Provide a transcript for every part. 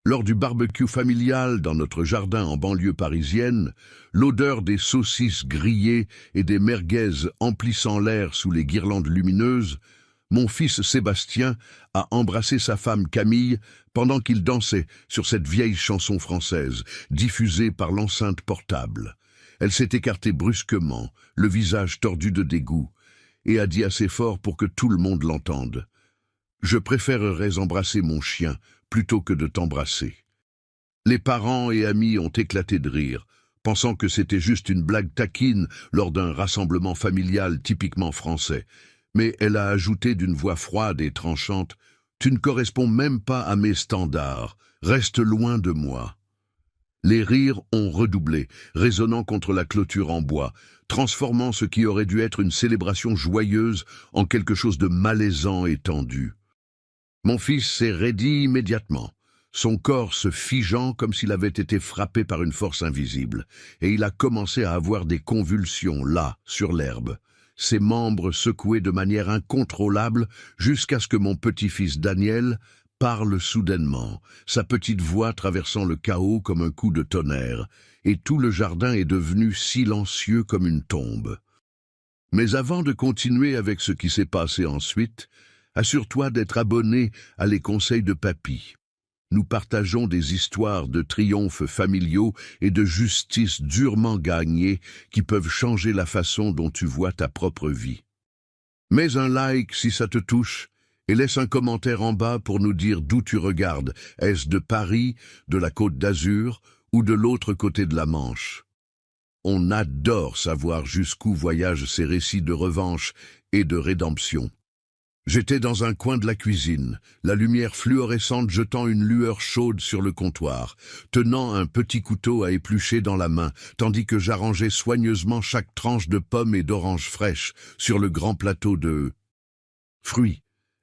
Lors du barbecue familial dans notre jardin en banlieue parisienne, l'odeur des saucisses grillées et des merguez emplissant l'air sous les guirlandes lumineuses, mon fils Sébastien a embrassé sa femme Camille pendant qu'il dansait sur cette vieille chanson française, diffusée par l'enceinte portable. Elle s'est écartée brusquement, le visage tordu de dégoût, et a dit assez fort pour que tout le monde l'entende. « Je préférerais embrasser mon chien plutôt que de t'embrasser. » Les parents et amis ont éclaté de rire, pensant que c'était juste une blague taquine lors d'un rassemblement familial typiquement français. Mais elle a ajouté d'une voix froide et tranchante « Tu ne corresponds même pas à mes standards, reste loin de moi. » Les rires ont redoublé, résonnant contre la clôture en bois, transformant ce qui aurait dû être une célébration joyeuse en quelque chose de malaisant et tendu. Mon fils s'est raidi immédiatement, son corps se figeant comme s'il avait été frappé par une force invisible, et il a commencé à avoir des convulsions là, sur l'herbe, ses membres secoués de manière incontrôlable jusqu'à ce que mon petit-fils Daniel parle soudainement, sa petite voix traversant le chaos comme un coup de tonnerre, et tout le jardin est devenu silencieux comme une tombe. Mais avant de continuer avec ce qui s'est passé ensuite, assure-toi d'être abonné à Les Conseils de Papy. Nous partageons des histoires de triomphes familiaux et de justice durement gagnée qui peuvent changer la façon dont tu vois ta propre vie. Mets un like si ça te touche et laisse un commentaire en bas pour nous dire d'où tu regardes. Est-ce de Paris, de la Côte d'Azur ou de l'autre côté de la Manche? On adore savoir jusqu'où voyagent ces récits de revanche et de rédemption. J'étais dans un coin de la cuisine, la lumière fluorescente jetant une lueur chaude sur le comptoir, tenant un petit couteau à éplucher dans la main, tandis que j'arrangeais soigneusement chaque tranche de pommes et d'oranges fraîches sur le grand plateau de fruits,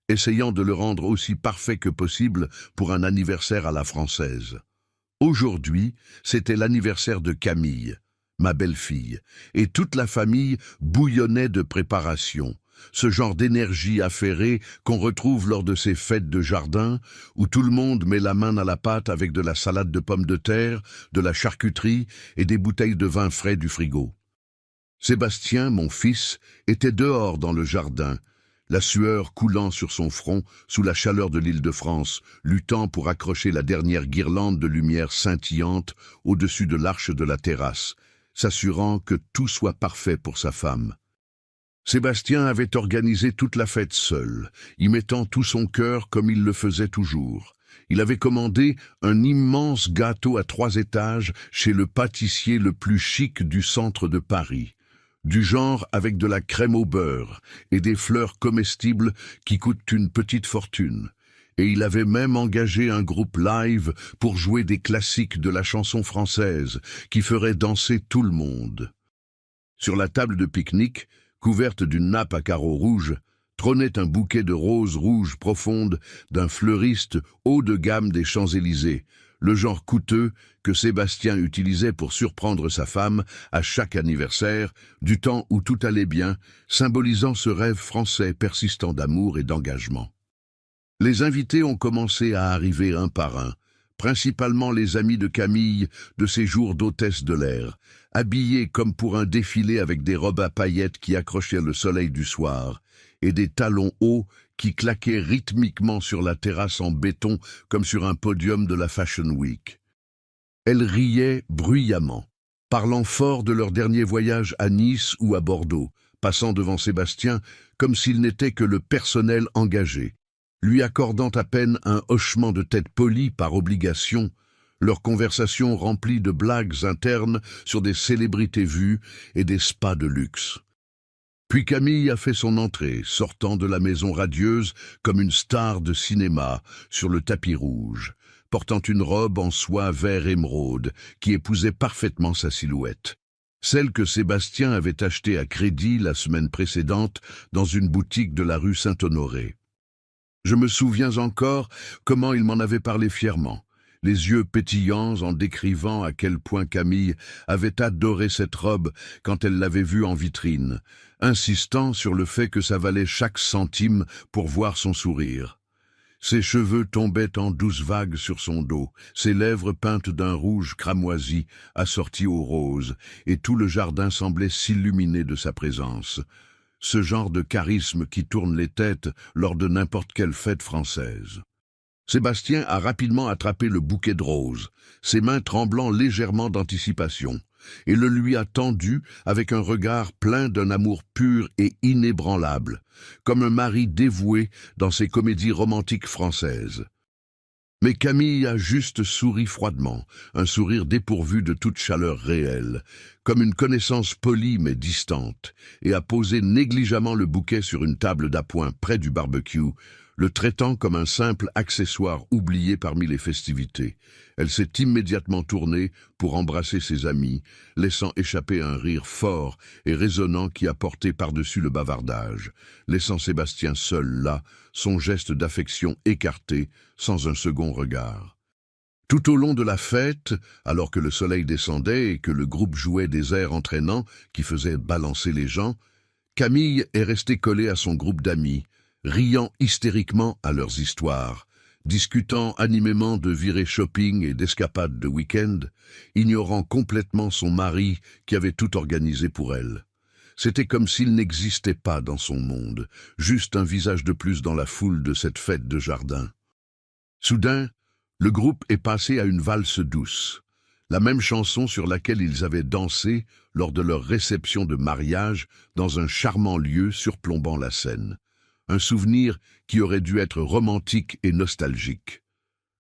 essayant de le rendre aussi parfait que possible pour un anniversaire à la française. Aujourd'hui, c'était l'anniversaire de Camille, ma belle-fille, et toute la famille bouillonnait de préparation. Ce genre d'énergie affairée qu'on retrouve lors de ces fêtes de jardin, où tout le monde met la main à la pâte avec de la salade de pommes de terre, de la charcuterie et des bouteilles de vin frais du frigo. Sébastien, mon fils, était dehors dans le jardin, la sueur coulant sur son front sous la chaleur de l'Île-de-France, luttant pour accrocher la dernière guirlande de lumière scintillante au-dessus de l'arche de la terrasse, s'assurant que tout soit parfait pour sa femme. Sébastien avait organisé toute la fête seul, y mettant tout son cœur comme il le faisait toujours. Il avait commandé un immense gâteau à 3 étages chez le pâtissier le plus chic du centre de Paris, du genre avec de la crème au beurre et des fleurs comestibles qui coûtent une petite fortune. Et il avait même engagé un groupe live pour jouer des classiques de la chanson française qui feraient danser tout le monde. Sur la table de pique-nique, couverte d'une nappe à carreaux rouges, trônait un bouquet de roses rouges profondes d'un fleuriste haut de gamme des Champs-Élysées, le genre coûteux que Sébastien utilisait pour surprendre sa femme à chaque anniversaire, du temps où tout allait bien, symbolisant ce rêve français persistant d'amour et d'engagement. Les invités ont commencé à arriver un par un, principalement les amis de Camille de ses jours d'hôtesse de l'air, habillés comme pour un défilé avec des robes à paillettes qui accrochaient le soleil du soir, et des talons hauts qui claquaient rythmiquement sur la terrasse en béton comme sur un podium de la Fashion Week. Elles riaient bruyamment, parlant fort de leur dernier voyage à Nice ou à Bordeaux, passant devant Sébastien comme s'il n'était que le personnel engagé, lui accordant à peine un hochement de tête poli par obligation, leur conversation remplie de blagues internes sur des célébrités vues et des spas de luxe. Puis Camille a fait son entrée, sortant de la maison radieuse comme une star de cinéma sur le tapis rouge, portant une robe en soie vert émeraude qui épousait parfaitement sa silhouette. Celle que Sébastien avait achetée à crédit la semaine précédente dans une boutique de la rue Saint-Honoré. Je me souviens encore comment il m'en avait parlé fièrement, les yeux pétillants en décrivant à quel point Camille avait adoré cette robe quand elle l'avait vue en vitrine, insistant sur le fait que ça valait chaque centime pour voir son sourire. Ses cheveux tombaient en douces vagues sur son dos, ses lèvres peintes d'un rouge cramoisi, assorti au rose, et tout le jardin semblait s'illuminer de sa présence. Ce genre de charisme qui tourne les têtes lors de n'importe quelle fête française. Sébastien a rapidement attrapé le bouquet de roses, ses mains tremblant légèrement d'anticipation, et le lui a tendu avec un regard plein d'un amour pur et inébranlable, comme un mari dévoué dans ces comédies romantiques françaises. Mais Camille a juste souri froidement, un sourire dépourvu de toute chaleur réelle, comme une connaissance polie mais distante, et a posé négligemment le bouquet sur une table d'appoint près du barbecue, le traitant comme un simple accessoire oublié parmi les festivités. Elle s'est immédiatement tournée pour embrasser ses amis, laissant échapper un rire fort et résonnant qui a porté par-dessus le bavardage, laissant Sébastien seul là, son geste d'affection écarté, sans un second regard. Tout au long de la fête, alors que le soleil descendait et que le groupe jouait des airs entraînants qui faisaient balancer les gens, Camille est restée collée à son groupe d'amis, riant hystériquement à leurs histoires, discutant animément de virées shopping et d'escapades de week-end, ignorant complètement son mari qui avait tout organisé pour elle. C'était comme s'il n'existait pas dans son monde, juste un visage de plus dans la foule de cette fête de jardin. Soudain, le groupe est passé à une valse douce, la même chanson sur laquelle ils avaient dansé lors de leur réception de mariage dans un charmant lieu surplombant la Seine. Un souvenir qui aurait dû être romantique et nostalgique.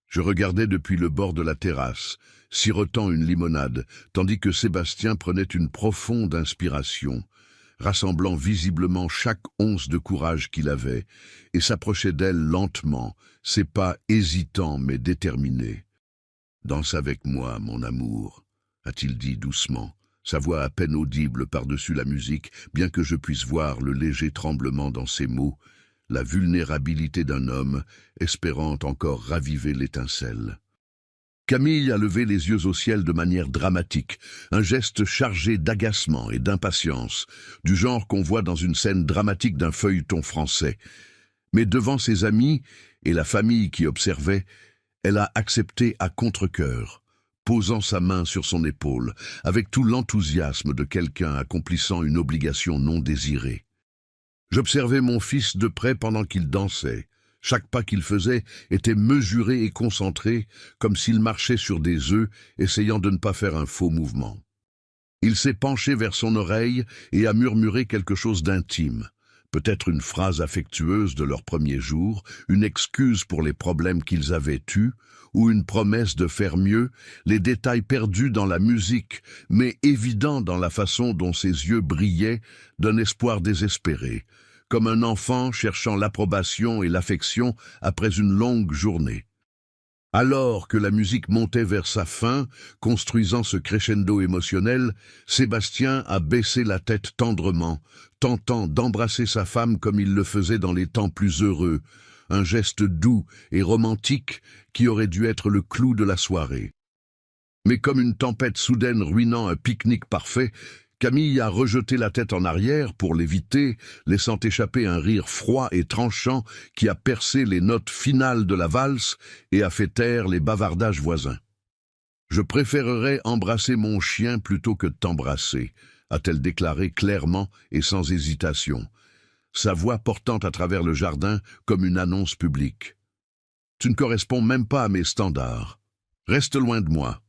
Je regardais depuis le bord de la terrasse, sirotant une limonade, tandis que Sébastien prenait une profonde inspiration, rassemblant visiblement chaque once de courage qu'il avait, et s'approchait d'elle lentement, ses pas hésitants mais déterminés. « Danse avec moi, mon amour », a-t-il dit doucement, sa voix à peine audible par-dessus la musique, bien que je puisse voir le léger tremblement dans ses mots, la vulnérabilité d'un homme, espérant encore raviver l'étincelle. Camille a levé les yeux au ciel de manière dramatique, un geste chargé d'agacement et d'impatience, du genre qu'on voit dans une scène dramatique d'un feuilleton français. Mais devant ses amis et la famille qui observait, elle a accepté à contre-cœur, posant sa main sur son épaule, avec tout l'enthousiasme de quelqu'un accomplissant une obligation non désirée. J'observais mon fils de près pendant qu'il dansait. Chaque pas qu'il faisait était mesuré et concentré, comme s'il marchait sur des œufs, essayant de ne pas faire un faux mouvement. Il s'est penché vers son oreille et a murmuré quelque chose d'intime. Peut-être une phrase affectueuse de leur premier jour, une excuse pour les problèmes qu'ils avaient eus, ou une promesse de faire mieux, les détails perdus dans la musique, mais évidents dans la façon dont ses yeux brillaient d'un espoir désespéré, comme un enfant cherchant l'approbation et l'affection après une longue journée. Alors que la musique montait vers sa fin, construisant ce crescendo émotionnel, Sébastien a baissé la tête tendrement, tentant d'embrasser sa femme comme il le faisait dans les temps plus heureux, un geste doux et romantique qui aurait dû être le clou de la soirée. Mais comme une tempête soudaine ruinant un pique-nique parfait, Camille a rejeté la tête en arrière pour l'éviter, laissant échapper un rire froid et tranchant qui a percé les notes finales de la valse et a fait taire les bavardages voisins. « Je préférerais embrasser mon chien plutôt que de t'embrasser », a-t-elle déclaré clairement et sans hésitation, sa voix portant à travers le jardin comme une annonce publique. « Tu ne corresponds même pas à mes standards. Reste loin de moi. »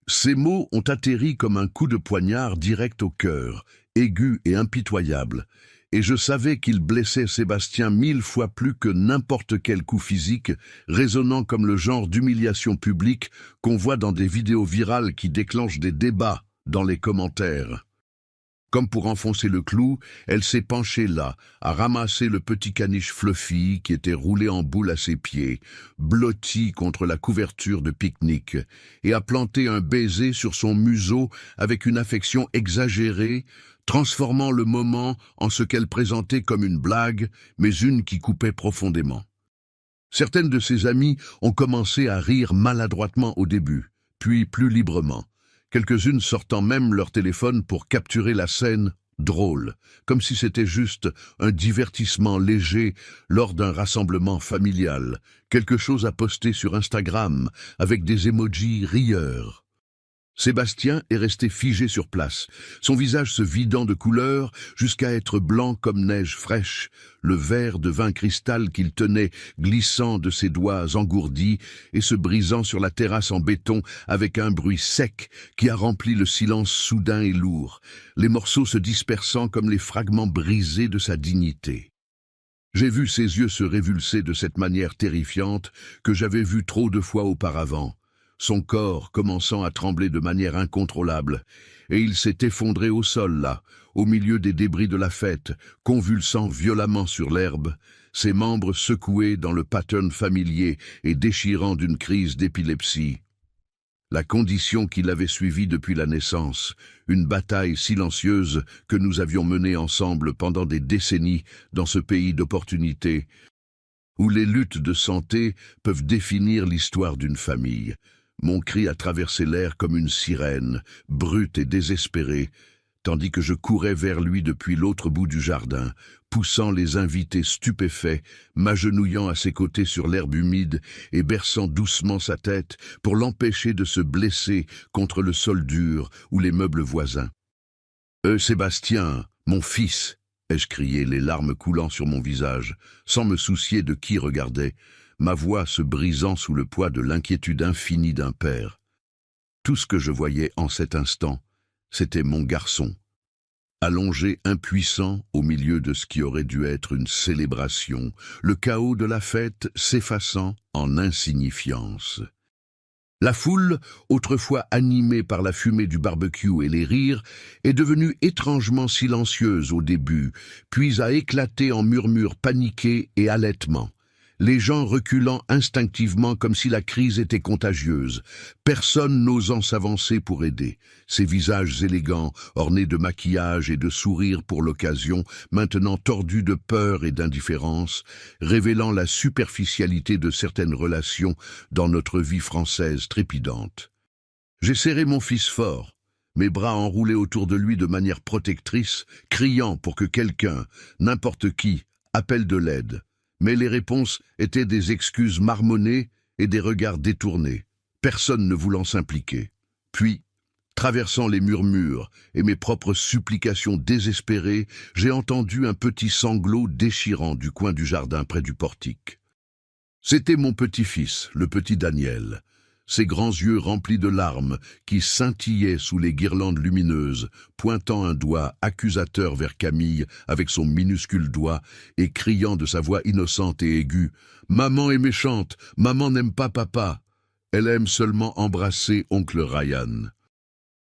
Ces mots ont atterri comme un coup de poignard direct au cœur, aigu et impitoyable, et je savais qu'il blessait Sébastien 1000 fois plus que n'importe quel coup physique, résonnant comme le genre d'humiliation publique qu'on voit dans des vidéos virales qui déclenchent des débats dans les commentaires. Comme pour enfoncer le clou, elle s'est penchée là, à ramasser le petit caniche Fluffy qui était roulé en boule à ses pieds, blotti contre la couverture de pique-nique, et a planté un baiser sur son museau avec une affection exagérée, transformant le moment en ce qu'elle présentait comme une blague, mais une qui coupait profondément. Certaines de ses amies ont commencé à rire maladroitement au début, puis plus librement, quelques-unes sortant même leur téléphone pour capturer la scène drôle, comme si c'était juste un divertissement léger lors d'un rassemblement familial, quelque chose à poster sur Instagram avec des emojis rieurs. Sébastien est resté figé sur place, son visage se vidant de couleur jusqu'à être blanc comme neige fraîche, le verre de vin cristal qu'il tenait glissant de ses doigts engourdis et se brisant sur la terrasse en béton avec un bruit sec qui a rempli le silence soudain et lourd, les morceaux se dispersant comme les fragments brisés de sa dignité. J'ai vu ses yeux se révulser de cette manière terrifiante que j'avais vue trop de fois auparavant, son corps commençant à trembler de manière incontrôlable, et il s'est effondré au sol là, au milieu des débris de la fête, convulsant violemment sur l'herbe, ses membres secoués dans le pattern familier et déchirant d'une crise d'épilepsie. La condition qui l'avait suivi depuis la naissance, une bataille silencieuse que nous avions menée ensemble pendant des décennies dans ce pays d'opportunités, où les luttes de santé peuvent définir l'histoire d'une famille. Mon cri a traversé l'air comme une sirène, brute et désespérée, tandis que je courais vers lui depuis l'autre bout du jardin, poussant les invités stupéfaits, m'agenouillant à ses côtés sur l'herbe humide et berçant doucement sa tête pour l'empêcher de se blesser contre le sol dur ou les meubles voisins. « Sébastien, mon fils !» ai-je crié, les larmes coulant sur mon visage, sans me soucier de qui regardait, ma voix se brisant sous le poids de l'inquiétude infinie d'un père. Tout ce que je voyais en cet instant, c'était mon garçon, allongé impuissant au milieu de ce qui aurait dû être une célébration, le chaos de la fête s'effaçant en insignifiance. La foule, autrefois animée par la fumée du barbecue et les rires, est devenue étrangement silencieuse au début, puis a éclaté en murmures paniqués et halètements. Les gens reculant instinctivement comme si la crise était contagieuse, personne n'osant s'avancer pour aider. Ces visages élégants, ornés de maquillage et de sourires pour l'occasion, maintenant tordus de peur et d'indifférence, révélant la superficialité de certaines relations dans notre vie française trépidante. J'ai serré mon fils fort, mes bras enroulés autour de lui de manière protectrice, criant pour que quelqu'un, n'importe qui, appelle de l'aide. Mais les réponses étaient des excuses marmonnées et des regards détournés, personne ne voulant s'impliquer. Puis, traversant les murmures et mes propres supplications désespérées, j'ai entendu un petit sanglot déchirant du coin du jardin près du portique. C'était mon petit-fils, le petit Daniel, ses grands yeux remplis de larmes qui scintillaient sous les guirlandes lumineuses, pointant un doigt accusateur vers Camille avec son minuscule doigt et criant de sa voix innocente et aiguë « Maman est méchante, maman n'aime pas papa, elle aime seulement embrasser oncle Ryan ».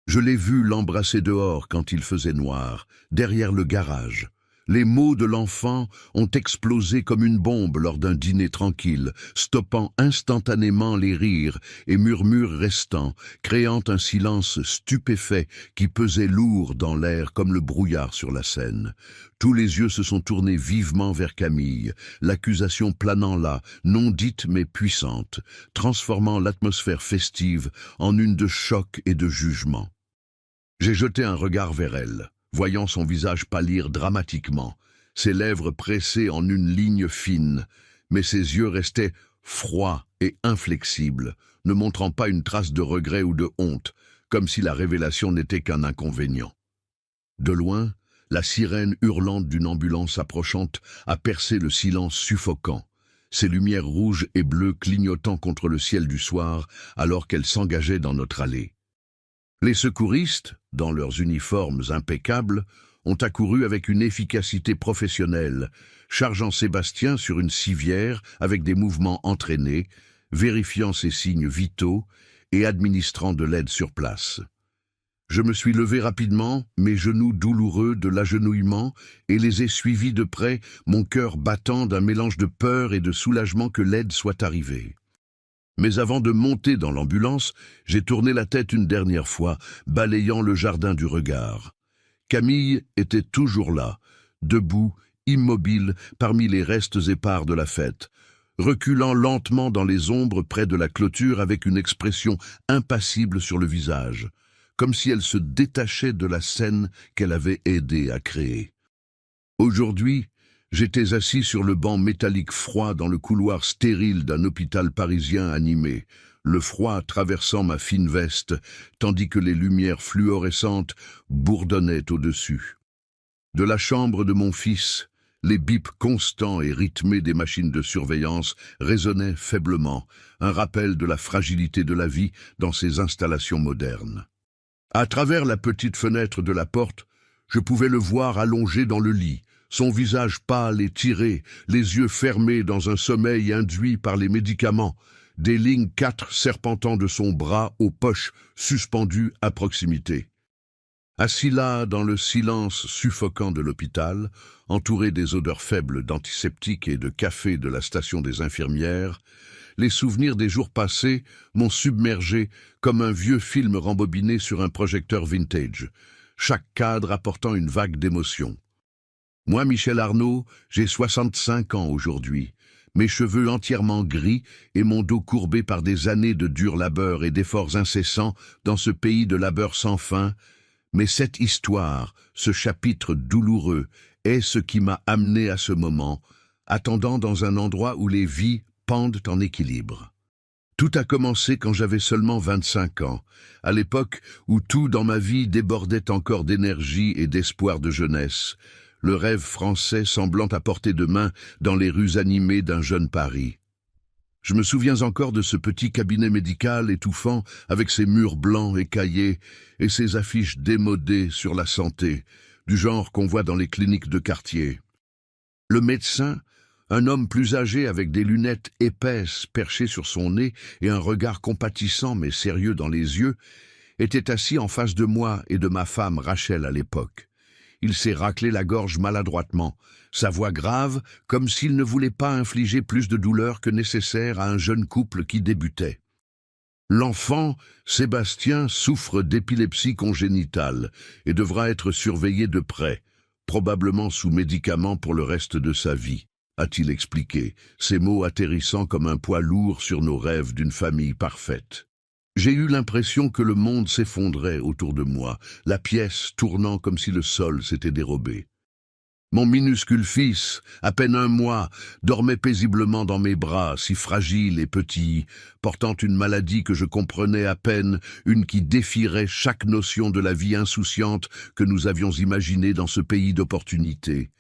Je l'ai vu l'embrasser dehors quand il faisait noir, derrière le garage. Les mots de l'enfant ont explosé comme une bombe lors d'un dîner tranquille, stoppant instantanément les rires et murmures restants, créant un silence stupéfait qui pesait lourd dans l'air comme le brouillard sur la Seine. Tous les yeux se sont tournés vivement vers Camille, l'accusation planant là, non dite mais puissante, transformant l'atmosphère festive en une de choc et de jugement. J'ai jeté un regard vers elle, voyant son visage pâlir dramatiquement, ses lèvres pressées en une ligne fine, mais ses yeux restaient froids et inflexibles, ne montrant pas une trace de regret ou de honte, comme si la révélation n'était qu'un inconvénient. De loin, la sirène hurlante d'une ambulance approchante a percé le silence suffocant, ses lumières rouges et bleues clignotant contre le ciel du soir alors qu'elle s'engageait dans notre allée. Les secouristes, dans leurs uniformes impeccables, ont accouru avec une efficacité professionnelle, chargeant Sébastien sur une civière avec des mouvements entraînés, vérifiant ses signes vitaux et administrant de l'aide sur place. Je me suis levé rapidement, mes genoux douloureux de l'agenouillement, et les ai suivis de près, mon cœur battant d'un mélange de peur et de soulagement que l'aide soit arrivée. Mais avant de monter dans l'ambulance, j'ai tourné la tête une dernière fois, balayant le jardin du regard. Camille était toujours là, debout, immobile, parmi les restes épars de la fête, reculant lentement dans les ombres près de la clôture avec une expression impassible sur le visage, comme si elle se détachait de la scène qu'elle avait aidé à créer. Aujourd'hui, j'étais assis sur le banc métallique froid dans le couloir stérile d'un hôpital parisien animé, le froid traversant ma fine veste, tandis que les lumières fluorescentes bourdonnaient au-dessus. De la chambre de mon fils, les bips constants et rythmés des machines de surveillance résonnaient faiblement, un rappel de la fragilité de la vie dans ces installations modernes. À travers la petite fenêtre de la porte, je pouvais le voir allongé dans le lit, son visage pâle et tiré, les yeux fermés dans un sommeil induit par les médicaments, des lignes 4 serpentant de son bras aux poches suspendues à proximité. Assis là, dans le silence suffocant de l'hôpital, entouré des odeurs faibles d'antiseptiques et de café de la station des infirmières, les souvenirs des jours passés m'ont submergé comme un vieux film rembobiné sur un projecteur vintage, chaque cadre apportant une vague d'émotion. Moi, Michel Arnaud, j'ai 65 ans aujourd'hui, mes cheveux entièrement gris et mon dos courbé par des années de dur labeur et d'efforts incessants dans ce pays de labeur sans fin. Mais cette histoire, ce chapitre douloureux, est ce qui m'a amené à ce moment, attendant dans un endroit où les vies pendent en équilibre. Tout a commencé quand j'avais seulement 25 ans, à l'époque où tout dans ma vie débordait encore d'énergie et d'espoir de jeunesse, le rêve français semblant à portée de main dans les rues animées d'un jeune Paris. Je me souviens encore de ce petit cabinet médical étouffant avec ses murs blancs écaillés et ses affiches démodées sur la santé, du genre qu'on voit dans les cliniques de quartier. Le médecin, un homme plus âgé avec des lunettes épaisses perchées sur son nez et un regard compatissant mais sérieux dans les yeux, était assis en face de moi et de ma femme Rachel à l'époque. Il s'est raclé la gorge maladroitement, sa voix grave, comme s'il ne voulait pas infliger plus de douleur que nécessaire à un jeune couple qui débutait. L'enfant, Sébastien, souffre d'épilepsie congénitale et devra être surveillé de près, probablement sous médicaments pour le reste de sa vie, a-t-il expliqué, ses mots atterrissant comme un poids lourd sur nos rêves d'une famille parfaite. J'ai eu l'impression que le monde s'effondrait autour de moi, la pièce tournant comme si le sol s'était dérobé. Mon minuscule fils, à peine 1 mois, dormait paisiblement dans mes bras, si fragile et petit, portant une maladie que je comprenais à peine, une qui défierait chaque notion de la vie insouciante que nous avions imaginée dans ce pays d'opportunités.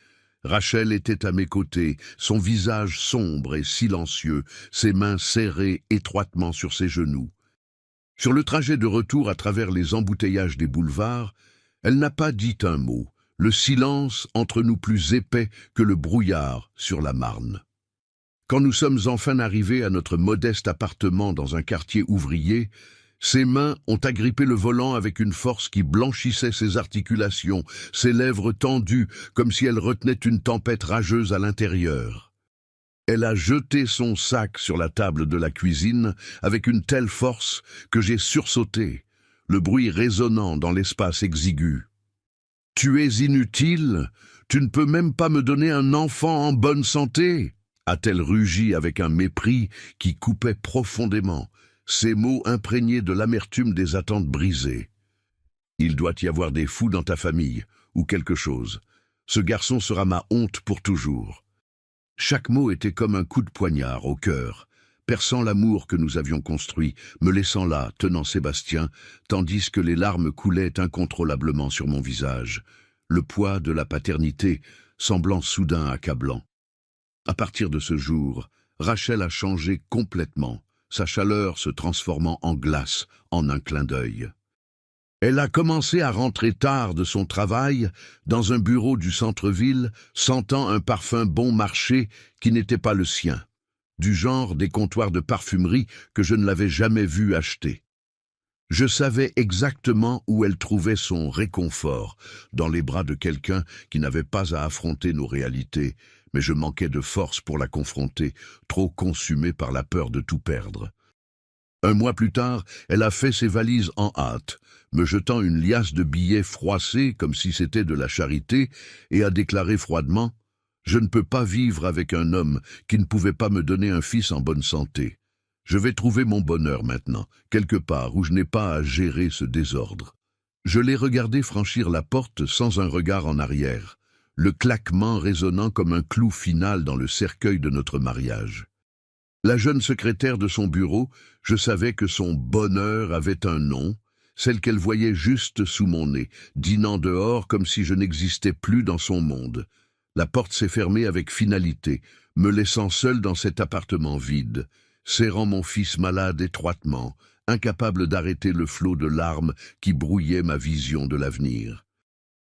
Rachel était à mes côtés, son visage sombre et silencieux, ses mains serrées étroitement sur ses genoux. Sur le trajet de retour à travers les embouteillages des boulevards, elle n'a pas dit un mot, le silence entre nous plus épais que le brouillard sur la Marne. Quand nous sommes enfin arrivés à notre modeste appartement dans un quartier ouvrier, ses mains ont agrippé le volant avec une force qui blanchissait ses articulations, ses lèvres tendues comme si elles retenaient une tempête rageuse à l'intérieur. Elle a jeté son sac sur la table de la cuisine avec une telle force que j'ai sursauté, le bruit résonnant dans l'espace exigu. « Tu es inutile, tu ne peux même pas me donner un enfant en bonne santé !» a-t-elle rugi avec un mépris qui coupait profondément, ses mots imprégnés de l'amertume des attentes brisées. « Il doit y avoir des fous dans ta famille, ou quelque chose. Ce garçon sera ma honte pour toujours. » Chaque mot était comme un coup de poignard au cœur, perçant l'amour que nous avions construit, me laissant là, tenant Sébastien, tandis que les larmes coulaient incontrôlablement sur mon visage, le poids de la paternité semblant soudain accablant. À partir de ce jour, Rachel a changé complètement, sa chaleur se transformant en glace en un clin d'œil. Elle a commencé à rentrer tard de son travail, dans un bureau du centre-ville, sentant un parfum bon marché qui n'était pas le sien, du genre des comptoirs de parfumerie que je ne l'avais jamais vu acheter. Je savais exactement où elle trouvait son réconfort, dans les bras de quelqu'un qui n'avait pas à affronter nos réalités, mais je manquais de force pour la confronter, trop consumé par la peur de tout perdre. 1 mois plus tard, elle a fait ses valises en hâte, me jetant une liasse de billets froissés comme si c'était de la charité, et a déclaré froidement « Je ne peux pas vivre avec un homme qui ne pouvait pas me donner un fils en bonne santé. Je vais trouver mon bonheur maintenant, quelque part où je n'ai pas à gérer ce désordre. » Je l'ai regardé franchir la porte sans un regard en arrière, le claquement résonnant comme un clou final dans le cercueil de notre mariage. La jeune secrétaire de son bureau, je savais que son bonheur avait un nom, celle qu'elle voyait juste sous mon nez, dînant dehors comme si je n'existais plus dans son monde. La porte s'est fermée avec finalité, me laissant seul dans cet appartement vide, serrant mon fils malade étroitement, incapable d'arrêter le flot de larmes qui brouillait ma vision de l'avenir.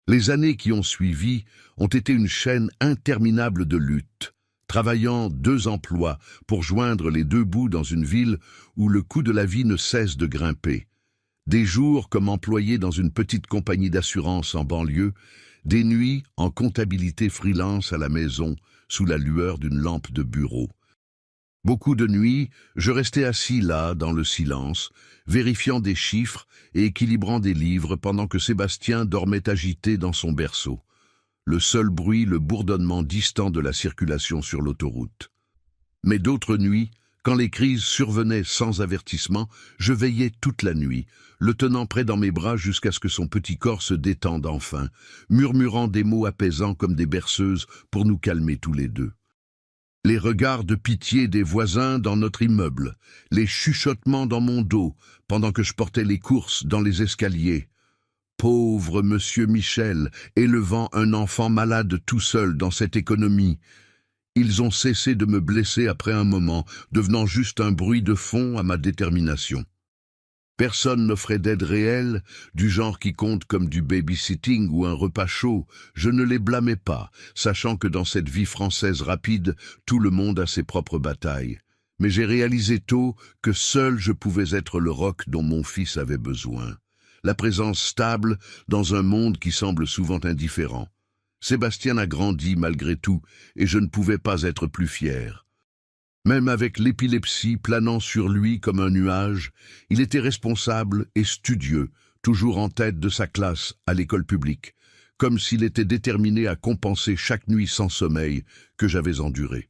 Les années qui ont suivi ont été une chaîne interminable de luttes, travaillant 2 emplois pour joindre les 2 bouts dans une ville où le coût de la vie ne cesse de grimper. Des jours comme employé dans une petite compagnie d'assurance en banlieue, des nuits en comptabilité freelance à la maison, sous la lueur d'une lampe de bureau. Beaucoup de nuits, je restais assis là, dans le silence, vérifiant des chiffres et équilibrant des livres pendant que Sébastien dormait agité dans son berceau. Le seul bruit, le bourdonnement distant de la circulation sur l'autoroute. Mais d'autres nuits, quand les crises survenaient sans avertissement, je veillais toute la nuit, le tenant près dans mes bras jusqu'à ce que son petit corps se détende enfin, murmurant des mots apaisants comme des berceuses pour nous calmer tous les deux. Les regards de pitié des voisins dans notre immeuble, les chuchotements dans mon dos pendant que je portais les courses dans les escaliers. Pauvre monsieur Michel, élevant un enfant malade tout seul dans cette économie. Ils ont cessé de me blesser après un moment, devenant juste un bruit de fond à ma détermination. Personne n'offrait d'aide réelle, du genre qui compte comme du babysitting ou un repas chaud. Je ne les blâmais pas, sachant que dans cette vie française rapide, tout le monde a ses propres batailles. Mais j'ai réalisé tôt que seul je pouvais être le roc dont mon fils avait besoin. La présence stable dans un monde qui semble souvent indifférent. Sébastien a grandi malgré tout, et je ne pouvais pas être plus fier. Même avec l'épilepsie planant sur lui comme un nuage, il était responsable et studieux, toujours en tête de sa classe à l'école publique, comme s'il était déterminé à compenser chaque nuit sans sommeil que j'avais endurée.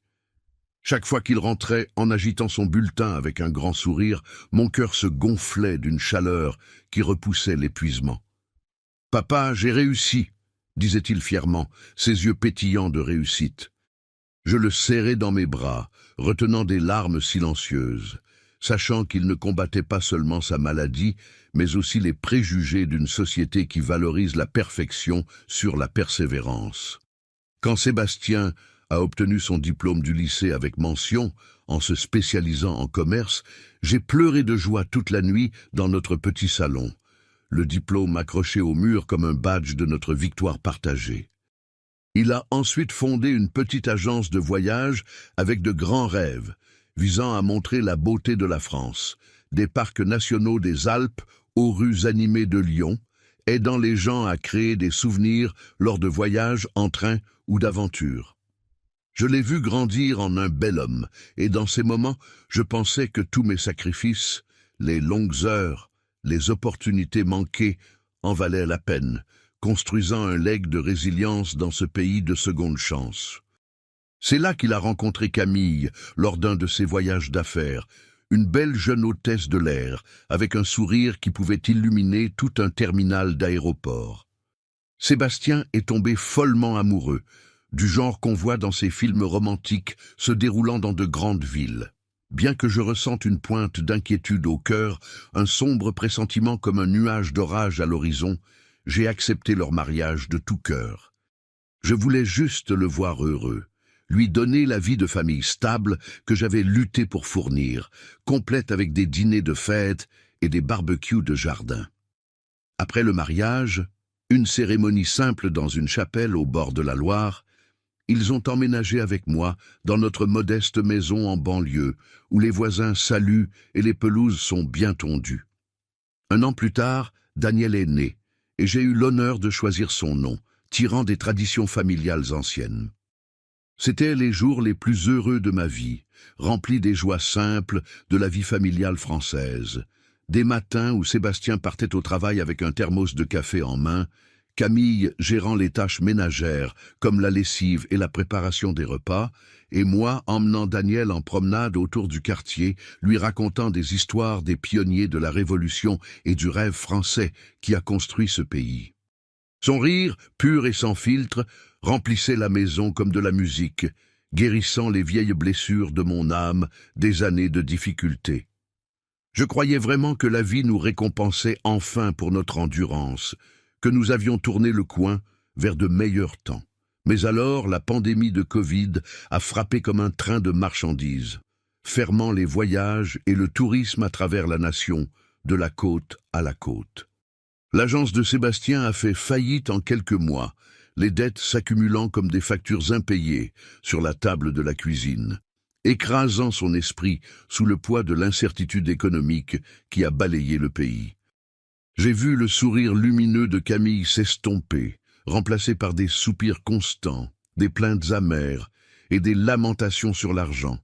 Chaque fois qu'il rentrait en agitant son bulletin avec un grand sourire, mon cœur se gonflait d'une chaleur qui repoussait l'épuisement. « Papa, j'ai réussi !» disait-il fièrement, ses yeux pétillants de réussite. Je le serrais dans mes bras, retenant des larmes silencieuses, sachant qu'il ne combattait pas seulement sa maladie, mais aussi les préjugés d'une société qui valorise la perfection sur la persévérance. Quand Sébastien a obtenu son diplôme du lycée avec mention, en se spécialisant en commerce, j'ai pleuré de joie toute la nuit dans notre petit salon, le diplôme accroché au mur comme un badge de notre victoire partagée. Il a ensuite fondé une petite agence de voyage avec de grands rêves, visant à montrer la beauté de la France, des parcs nationaux des Alpes aux rues animées de Lyon, aidant les gens à créer des souvenirs lors de voyages en train ou d'aventure. Je l'ai vu grandir en un bel homme, et dans ces moments, je pensais que tous mes sacrifices, les longues heures, les opportunités manquées en valaient la peine, construisant un legs de résilience dans ce pays de seconde chance. C'est là qu'il a rencontré Camille, lors d'un de ses voyages d'affaires, une belle jeune hôtesse de l'air, avec un sourire qui pouvait illuminer tout un terminal d'aéroport. Sébastien est tombé follement amoureux, du genre qu'on voit dans ces films romantiques se déroulant dans de grandes villes. Bien que je ressente une pointe d'inquiétude au cœur, un sombre pressentiment comme un nuage d'orage à l'horizon, j'ai accepté leur mariage de tout cœur. Je voulais juste le voir heureux, lui donner la vie de famille stable que j'avais lutté pour fournir, complète avec des dîners de fête et des barbecues de jardin. Après le mariage, une cérémonie simple dans une chapelle au bord de la Loire, ils ont emménagé avec moi dans notre modeste maison en banlieue, où les voisins saluent et les pelouses sont bien tondues. 1 an plus tard, Daniel est né, et j'ai eu l'honneur de choisir son nom, tirant des traditions familiales anciennes. C'étaient les jours les plus heureux de ma vie, remplis des joies simples de la vie familiale française. Des matins où Sébastien partait au travail avec un thermos de café en main, Camille gérant les tâches ménagères, comme la lessive et la préparation des repas, et moi emmenant Daniel en promenade autour du quartier, lui racontant des histoires des pionniers de la Révolution et du rêve français qui a construit ce pays. Son rire, pur et sans filtre, remplissait la maison comme de la musique, guérissant les vieilles blessures de mon âme des années de difficultés. Je croyais vraiment que la vie nous récompensait enfin pour notre endurance, que nous avions tourné le coin vers de meilleurs temps. Mais alors, la pandémie de Covid a frappé comme un train de marchandises, fermant les voyages et le tourisme à travers la nation, de la côte à la côte. L'agence de Sébastien a fait faillite en quelques mois, les dettes s'accumulant comme des factures impayées sur la table de la cuisine, écrasant son esprit sous le poids de l'incertitude économique qui a balayé le pays. J'ai vu le sourire lumineux de Camille s'estomper, remplacé par des soupirs constants, des plaintes amères et des lamentations sur l'argent,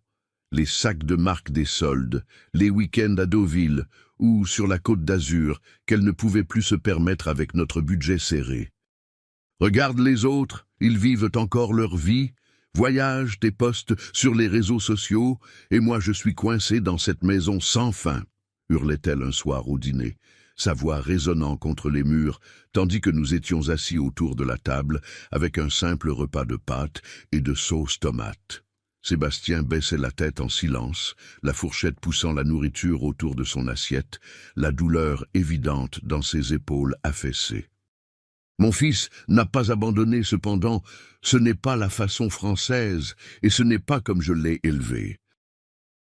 les sacs de marque des soldes, les week-ends à Deauville ou sur la Côte d'Azur qu'elle ne pouvait plus se permettre avec notre budget serré. Regarde les autres, ils vivent encore leur vie, voyagent des postes sur les réseaux sociaux, et moi je suis coincé dans cette maison sans fin, hurlait-elle un soir au dîner, sa voix résonnant contre les murs, tandis que nous étions assis autour de la table avec un simple repas de pâtes et de sauce tomate. Sébastien baissait la tête en silence, la fourchette poussant la nourriture autour de son assiette, la douleur évidente dans ses épaules affaissées. Mon fils n'a pas abandonné cependant, ce n'est pas la façon française et ce n'est pas comme je l'ai élevé.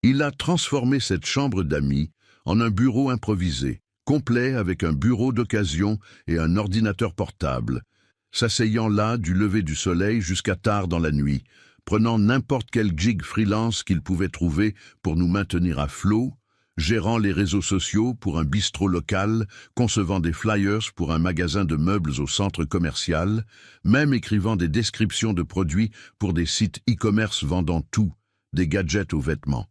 Il a transformé cette chambre d'amis en un bureau improvisé, complet avec un bureau d'occasion et un ordinateur portable, s'asseyant là du lever du soleil jusqu'à tard dans la nuit, prenant n'importe quel gig freelance qu'il pouvait trouver pour nous maintenir à flot, gérant les réseaux sociaux pour un bistrot local, concevant des flyers pour un magasin de meubles au centre commercial, même écrivant des descriptions de produits pour des sites e-commerce vendant tout, des gadgets aux vêtements.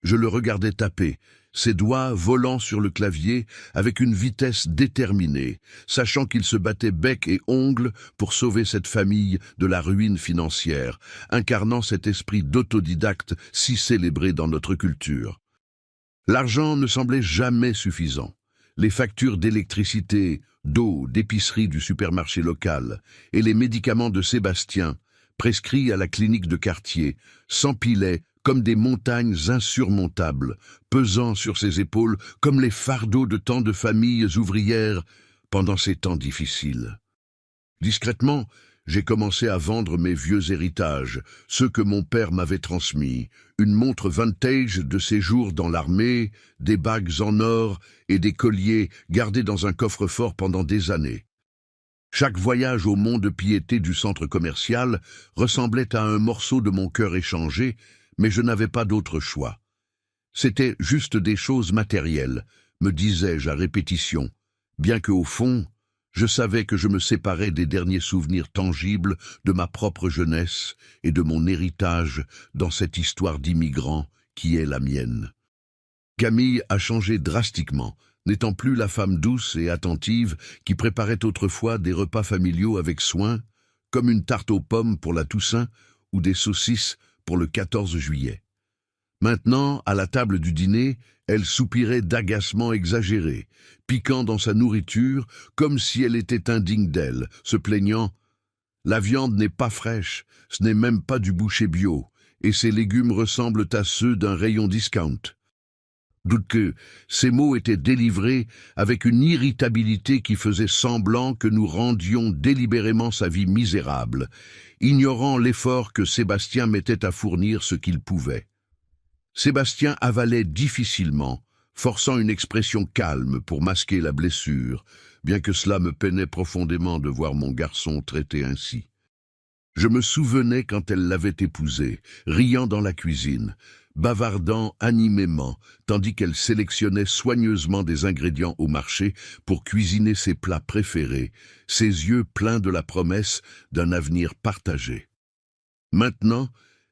Je le regardais taper, ses doigts volant sur le clavier avec une vitesse déterminée, sachant qu'il se battait bec et ongles pour sauver cette famille de la ruine financière, incarnant cet esprit d'autodidacte si célébré dans notre culture. L'argent ne semblait jamais suffisant. Les factures d'électricité, d'eau, d'épicerie du supermarché local et les médicaments de Sébastien, prescrits à la clinique de quartier, s'empilaient comme des montagnes insurmontables, pesant sur ses épaules comme les fardeaux de tant de familles ouvrières pendant ces temps difficiles. Discrètement, j'ai commencé à vendre mes vieux héritages, ceux que mon père m'avait transmis, une montre vintage de ses jours dans l'armée, des bagues en or et des colliers gardés dans un coffre-fort pendant des années. Chaque voyage au mont de piété du centre commercial ressemblait à un morceau de mon cœur échangé, mais je n'avais pas d'autre choix. C'était juste des choses matérielles, me disais-je à répétition, bien qu'au fond, je savais que je me séparais des derniers souvenirs tangibles de ma propre jeunesse et de mon héritage dans cette histoire d'immigrant qui est la mienne. Camille a changé drastiquement, n'étant plus la femme douce et attentive qui préparait autrefois des repas familiaux avec soin, comme une tarte aux pommes pour la Toussaint ou des saucisses pour le 14 juillet. Maintenant, à la table du dîner, elle soupirait d'agacement exagéré, piquant dans sa nourriture comme si elle était indigne d'elle, se plaignant « La viande n'est pas fraîche, ce n'est même pas du boucher bio, et ses légumes ressemblent à ceux d'un rayon discount. » Doute que ces mots étaient délivrés avec une irritabilité qui faisait semblant que nous rendions délibérément sa vie misérable, ignorant l'effort que Sébastien mettait à fournir ce qu'il pouvait. Sébastien avalait difficilement, forçant une expression calme pour masquer la blessure, bien que cela me peinait profondément de voir mon garçon traité ainsi. Je me souvenais quand elle l'avait épousé, riant dans la cuisine, bavardant animément, tandis qu'elle sélectionnait soigneusement des ingrédients au marché pour cuisiner ses plats préférés, ses yeux pleins de la promesse d'un avenir partagé. Maintenant,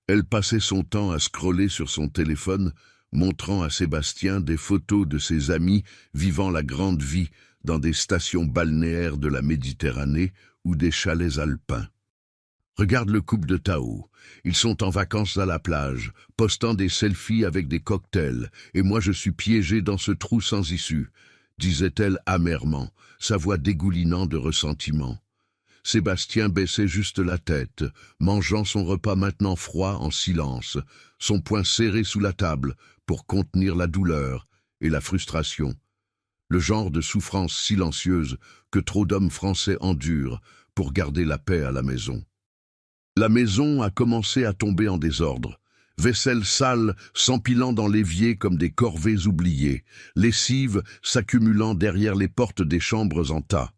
elle passait son temps à scroller sur son téléphone, montrant à Sébastien des photos de ses amis vivant la grande vie dans des stations balnéaires de la Méditerranée ou des chalets alpins. Regarde le couple de Tao. Ils sont en vacances à la plage, postant des selfies avec des cocktails, et moi je suis piégé dans ce trou sans issue, disait-elle amèrement, sa voix dégoulinant de ressentiment. Sébastien baissait juste la tête, mangeant son repas maintenant froid en silence, son poing serré sous la table pour contenir la douleur et la frustration. Le genre de souffrance silencieuse que trop d'hommes français endurent pour garder la paix à la maison. La maison a commencé à tomber en désordre. Vaisselle sale s'empilant dans l'évier comme des corvées oubliées, lessive s'accumulant derrière les portes des chambres en tas.